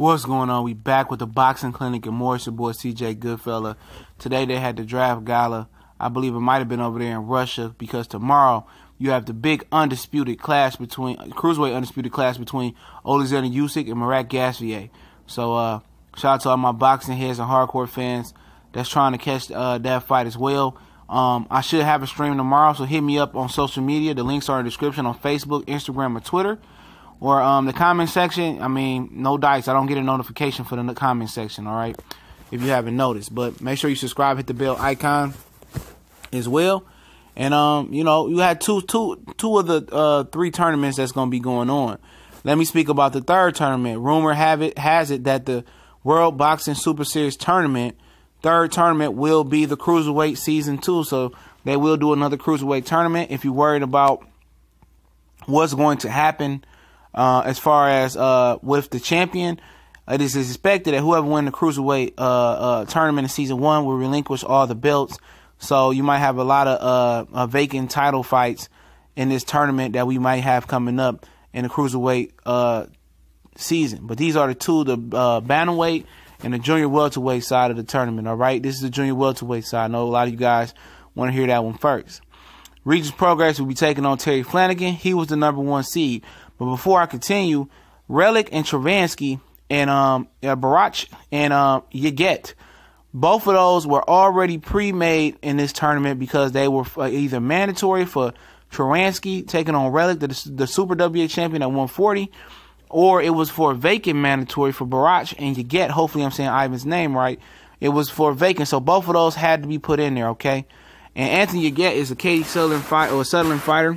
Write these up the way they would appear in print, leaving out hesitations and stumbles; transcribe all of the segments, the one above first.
What's going on? We back with the boxing clinic and more. It's your boy CJ Goodfella. Today they had the draft gala. I believe it might have been over there in Russia because tomorrow you have the big undisputed clash between cruiserweight undisputed clash between Alexander Usyk and Murat Gasvier. So shout out to all my boxing heads and hardcore fans that's trying to catch that fight as well. I should have a stream tomorrow, so hit me up on social media. The links are in the description on Facebook, Instagram, or Twitter. Or the comment section. I mean, no dice. I don't get a notification for the comment section, all right, if you haven't noticed. But make sure you subscribe, hit the bell icon as well. And, you know, you had two of the three tournaments that's going to be going on. Let me speak about the third tournament. Rumor has it that the World Boxing Super Series tournament, third tournament, will be the Cruiserweight Season 2. So they will do another Cruiserweight tournament. If you're worried about what's going to happen as far as with the champion, it is expected that whoever wins the Cruiserweight tournament in Season 1 will relinquish all the belts. So you might have a lot of vacant title fights in this tournament that we might have coming up in the Cruiserweight season. But these are the two, the Bantamweight and the Jr.Welterweight side of the tournament, all right? This is the Jr.Welterweight side. I know a lot of you guys want to hear that one first. Regis Progress will be taking on Terry Flanagan. He was the #1 seed. But before I continue, Relic and Travansky and Barach and Yaget, both of those were already pre-made in this tournament because they were either mandatory for Travansky taking on Relic, the Super WA champion at 140, or it was for vacant mandatory for Barach and Yaget. Hopefully I'm saying Ivan's name right. It was for vacant, so both of those had to be put in there, okay? And Anthony Yaget is a Katie Sutherland fighter,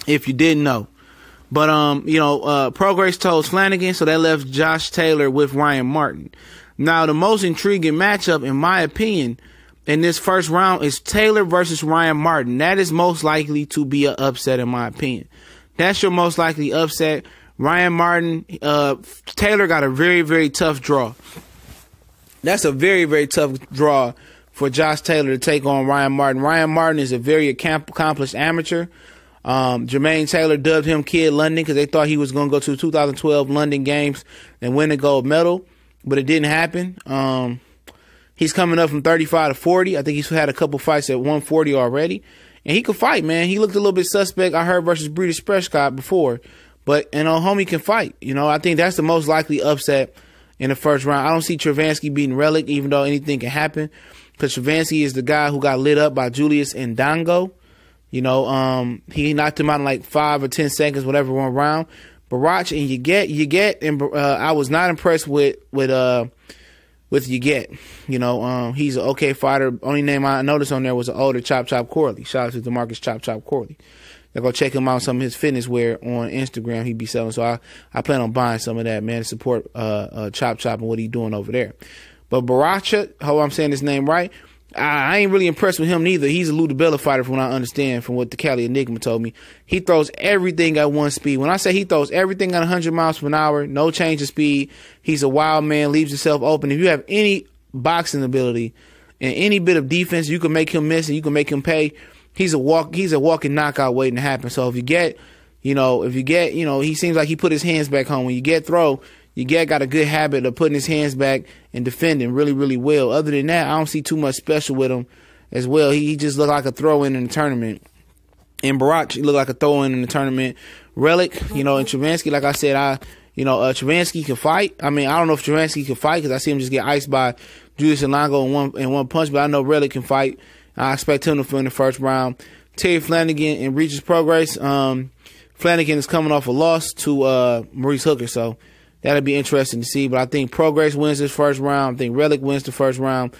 if you didn't know. But, you know, Progress chose Flanagan, so that left Josh Taylor with Ryan Martin. Now, the most intriguing matchup, in my opinion, in this first round is Taylor versus Ryan Martin. That is most likely to be an upset, in my opinion. That's your most likely upset. Ryan Martin, Taylor got a very, very tough draw. That's a very, very tough draw for Josh Taylor to take on Ryan Martin. Ryan Martin is a very accomplished amateur. Jermaine Taylor dubbed him Kid London because they thought he was going to go to the 2012 London Games and win a gold medal, but it didn't happen. He's coming up from 35 to 40. I think he's had a couple fights at 140 already, and he could fight, man. He looked a little bit suspect, I heard, versus British Prescott before, but, you know, homie can fight. You know, I think that's the most likely upset in the first round. I don't see Travansky beating Relic, even though anything can happen, because Travansky is the guy who got lit up by Julius Ndango. You know, he knocked him out in like 5 or 10 seconds, whatever, one round. Barach and Yaget, and I was not impressed with Yaget. You know, he's an okay fighter. Only name I noticed on there was an older Chop Corley. Shout out to DeMarcus Chop Corley. Y'all go check him out on some of his fitness wear on Instagram. He be selling, so I plan on buying some of that, man, to support Chop and what he doing over there. But Barach, hope I'm saying his name right. I ain't really impressed with him neither. He's a Lou DiBella fighter from what I understand, from what the Cali Enigma told me. He throws everything at one speed. When I say he throws everything at 100 miles per hour, no change of speed, he's a wild man, leaves himself open. If you have any boxing ability and any bit of defense, you can make him miss and you can make him pay. He's a walking knockout waiting to happen. So if you get, he seems like he put his hands back home. When you get throw, Yaget got a good habit of putting his hands back and defending really, really well. Other than that, I don't see too much special with him as well. He just looked like a throw-in in the tournament. And Barach, he looked like a throw-in in the tournament. Relic, and Travansky, like I said, Travansky can fight. I mean, I don't know if Travansky can fight because I see him just get iced by Julius Ndango in one punch, but I know Relic can fight. I expect him to win the first round. Terry Flanagan and Regis Progress. Flanagan is coming off a loss to Maurice Hooker, so that'll be interesting to see. But I think Progress wins this first round. I think Relic wins the first round.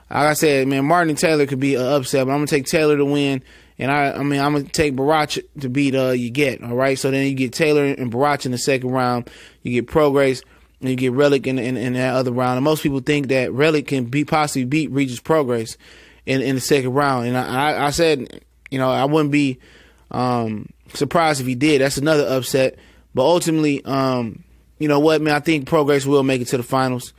Like I said, man, Martin and Taylor could be an upset, but I'm going to take Taylor to win. And I'm going to take Barach to beat Yaget, all right? So then you get Taylor and Barach in the second round. You get Progress, and you get Relic in that other round. And most people think that Relic can possibly beat Regis Progress in the second round. And I said, I wouldn't be surprised if he did. That's another upset. But ultimately, you know what, man? I think Progress will make it to the finals.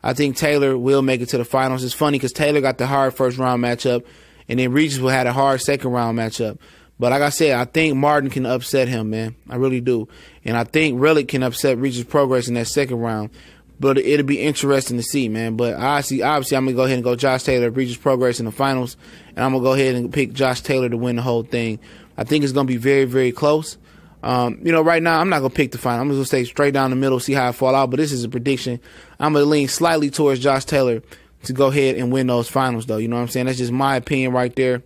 I think Taylor will make it to the finals. It's funny because Taylor got the hard first round matchup, and then Regis will have a hard second round matchup. But like I said, I think Martin can upset him, man. I really do. And I think Relic can upset Regis Progress in that second round. but it'll be interesting to see, man. But obviously, I'm gonna go ahead and go Josh Taylor, Regis Prograis in the finals, and I'm gonna go ahead and pick Josh Taylor to win the whole thing. I think it's gonna be very, very close. Right now I'm not gonna pick the final. I'm just gonna stay straight down the middle, see how I fall out. But this is a prediction. I'm gonna lean slightly towards Josh Taylor to go ahead and win those finals, though. You know what I'm saying? That's just my opinion right there.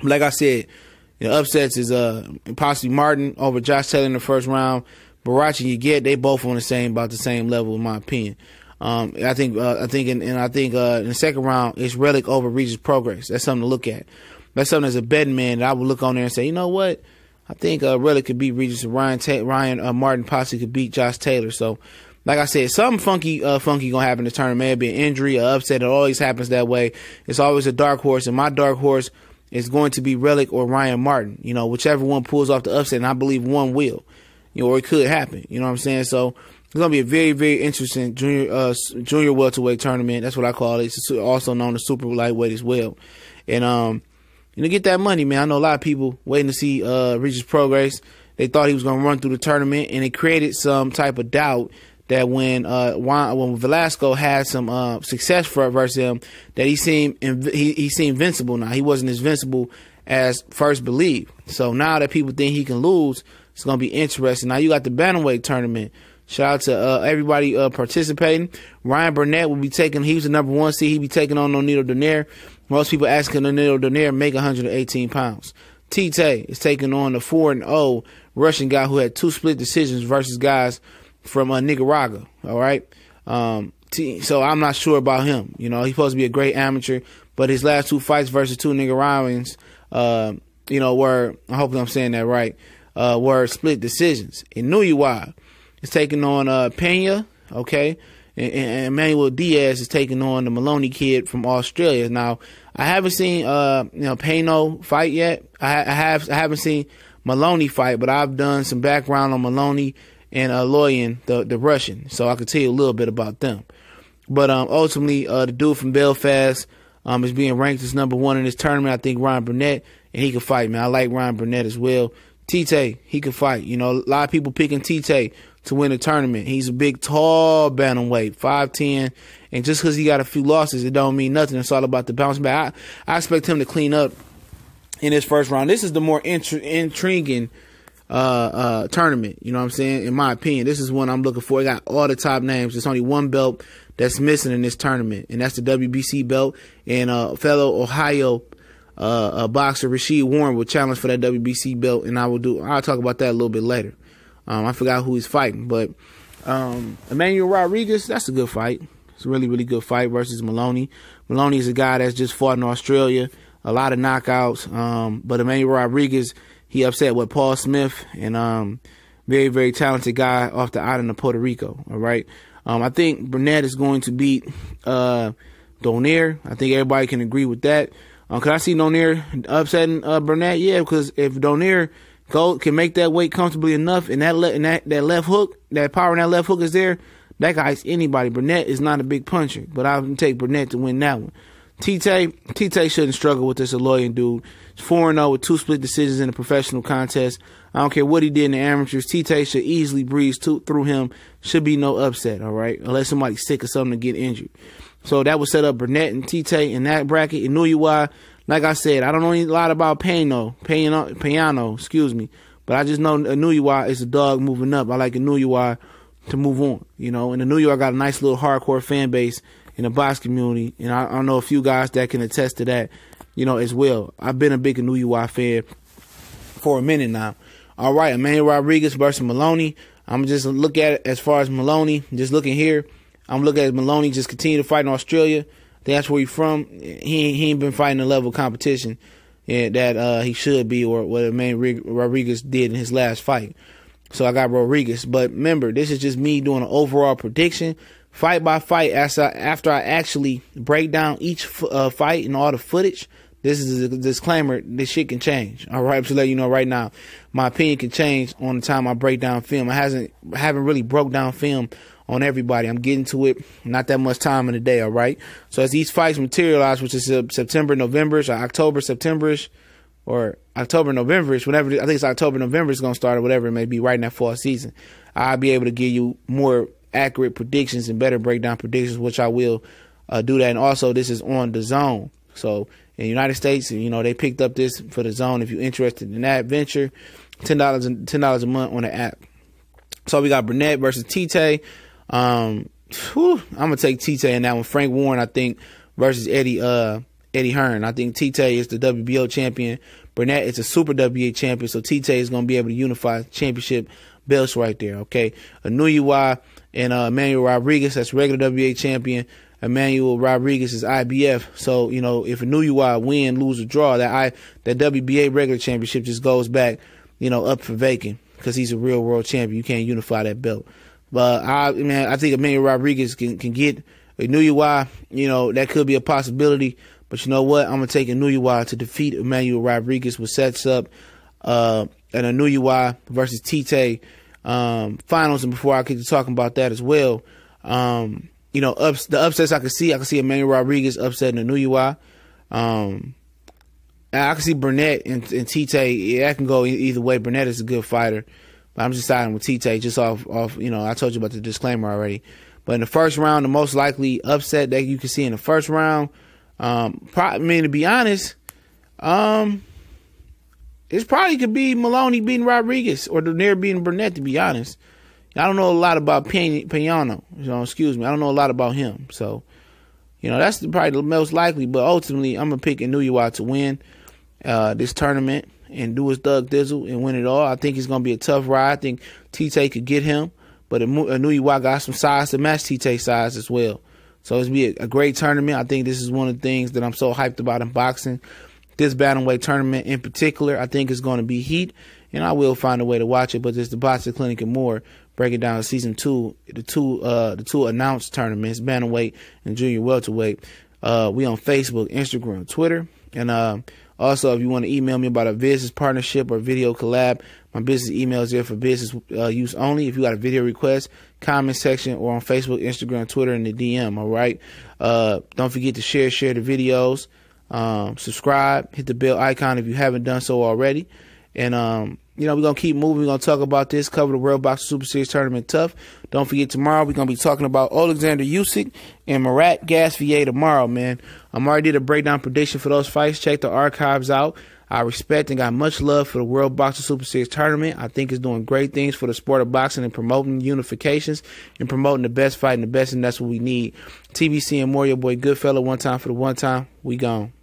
Like I said, upsets is possibly Martin over Josh Taylor in the first round. Barachi and Yigit, they both on about the same level, in my opinion. I think in the second round it's Relic over Regis Prograis. That's something to look at. That's something as a betting man that I would look on there and say, you know what? I think Relic could beat Regis, and Ryan Martin possibly could beat Josh Taylor. So, like I said, something funky gonna happen in the tournament. Maybe an injury, an upset. It always happens that way. It's always a dark horse, and my dark horse is going to be Relic or Ryan Martin. Whichever one pulls off the upset, and I believe one will. Or it could happen. You know what I'm saying? So it's gonna be a very, very interesting junior welterweight tournament. That's what I call it. It's also known as super lightweight as well. And get that money, man. I know a lot of people waiting to see Regis Prograis. They thought he was gonna run through the tournament, and it created some type of doubt that when Velasco had some success versus him, that he seemed invincible now. He wasn't as invincible as first believed. So now that people think he can lose, it's going to be interesting. Now you got the Bantamweight tournament. Shout out to everybody participating. Ryan Burnett will be he was the number 1 seed. He'll be taking on Nonito Donaire. Most people asking Nonito Donaire make 118 pounds. Tite is taking on the 4-0 Russian guy who had 2 split decisions versus guys from Nicaragua. All right. So I'm not sure about him. He's supposed to be a great amateur, but his last 2 fights versus 2 Nicaraguans, were, I hope I'm saying that right, were split decisions. Inoue is taking on Pena, okay, and Emmanuel Diaz is taking on the Maloney kid from Australia. Now, I haven't seen Pena fight yet. I haven't seen Maloney fight, but I've done some background on Maloney and Loyan, the Russian, so I could tell you a little bit about them. But ultimately, the dude from Belfast is being ranked as number 1 in this tournament. I think Ryan Burnett, and he can fight, man. I like Ryan Burnett as well. Tite, he can fight. A lot of people picking Tite to win the tournament. He's a big, tall bantamweight, 5'10", and just because he got a few losses, it don't mean nothing. It's all about the bounce back. I expect him to clean up in this first round. This is the more intriguing tournament, you know what I'm saying? In my opinion, this is one I'm looking for. It got all the top names. There's only one belt that's missing in this tournament, and that's the WBC belt. And fellow Ohio boxer Rashid Warren will challenge for that WBC belt, and I'll talk about that a little bit later. I forgot who he's fighting, but Emmanuel Rodriguez, that's a good fight. It's a really, really good fight versus Maloney. Maloney is a guy that's just fought in Australia, a lot of knockouts, but Emmanuel Rodriguez, he upset with Paul Smith, and very, very talented guy off the island of Puerto Rico. All right. I think Burnett is going to beat Donaire. I think everybody can agree with that. Can I see Donaire upsetting Burnett? Yeah, because if Donaire can make that weight comfortably enough, and that left hook, that power in that left hook is there, that guy's anybody. Burnett is not a big puncher, but I would take Burnett to win that one. Tite shouldn't struggle with this Aloyan dude. He's 4-0 with 2 split decisions in a professional contest. I don't care what he did in the amateurs. Tite should easily breeze through him. Should be no upset, all right? Unless somebody's sick or something to get injured. So that would set up Burnett and Tite in that bracket. Inoue, like I said, I don't know a lot about Piano, but I just know Inoue is a dog moving up. I like Inoue to move on, and Inoue got a nice little hardcore fan base in the box community, and I know a few guys that can attest to that, as well. I've been a big Inoue fan for a minute now. All right, Emmanuel Rodriguez versus Maloney. I'm just look at it as far as Maloney. Just looking here, I'm looking at Maloney just continue to fight in Australia. That's where he's from. He ain't been fighting the level of competition that he should be, or what Emmanuel Rodriguez did in his last fight. So I got Rodriguez. But remember, this is just me doing an overall prediction, fight by fight. After I actually break down each fight and all the footage. This is a disclaimer. This shit can change. All right, I'm just letting you know right now. My opinion can change on the time I break down film. I haven't really broke down film on everybody. I'm getting to it. Not that much time in the day. All right. So as these fights materialize, which is September, November-ish, or October, September-ish, or October, November-ish, I think it's October, November is going to start, or whatever it may be, right in that fall season. I'll be able to give you more accurate predictions and better breakdown predictions, which I will do that. And also, this is on the Zone. So in the United States, you know, they picked up this for the Zone. If you're interested in that venture, $10 a month on the app. So we got Burnett versus Tite. I'm gonna take Tite in that one. Frank Warren, I think, versus Eddie Hearn. I think Tite is the WBO champion. Burnett is a Super WBA champion. So Tite is gonna be able to unify championship belts right there. Okay, Inoue and Emmanuel Rodriguez, that's regular WBA champion. Emmanuel Rodriguez is IBF. So, you know, if Inoue win, lose, or draw, that WBA regular championship just goes back, you know, up for vacant because he's a real world champion. You can't unify that belt. But I think Emmanuel Rodriguez can get Inoue. You know, that could be a possibility. But you know what? I'm gonna take Inoue to defeat Emmanuel Rodriguez, which sets up an Inoue versus Tite finals. And before I get to talking about that as well, you know, the upsets I can see Emmanuel Rodriguez upsetting Inoue. I can see Burnett and Tite. Yeah, that can go either way. Burnett is a good fighter, but I'm just siding with Tite just off. You know, I told you about the disclaimer already. But in the first round, the most likely upset that you can see in the first round, to be honest, it probably could be Maloney beating Rodriguez or Donaire beating Burnett. To be honest. I don't know a lot about Piano. I don't know a lot about him. So, you know, that's probably the most likely. But ultimately, I'm going to pick Inoue to win this tournament and do his Thug Thizzle and win it all. I think it's going to be a tough ride. I think Tite could get him. But Inoue got some size to match Tite's size as well. So it's be a great tournament. I think this is one of the things that I'm so hyped about in boxing. This Bantamweight tournament in particular, I think is going to be heat. And I will find a way to watch it. But there's the Boxing Clinic and more. Breaking down season 2, the two announced tournaments, Bantamweight and Jr.Welterweight. We on Facebook, Instagram, Twitter. And also, if you want to email me about a business partnership or video collab, my business email is there for business use only. If you got a video request, comment section or on Facebook, Instagram, Twitter, and the DM, all right? Don't forget to share the videos. Subscribe, hit the bell icon if you haven't done so already. And, you know, we're going to keep moving. We're going to talk about this, cover the World Boxing Super Series Tournament tough. Don't forget tomorrow we're going to be talking about Alexander Usyk and Murat Gasvier tomorrow, man. Already did a breakdown prediction for those fights. Check the archives out. I respect and got much love for the World Boxing Super Series Tournament. I think it's doing great things for the sport of boxing and promoting unifications and promoting the best fight and the best, and that's what we need. TBC and more, your boy Goodfella, one time for the one time. We gone.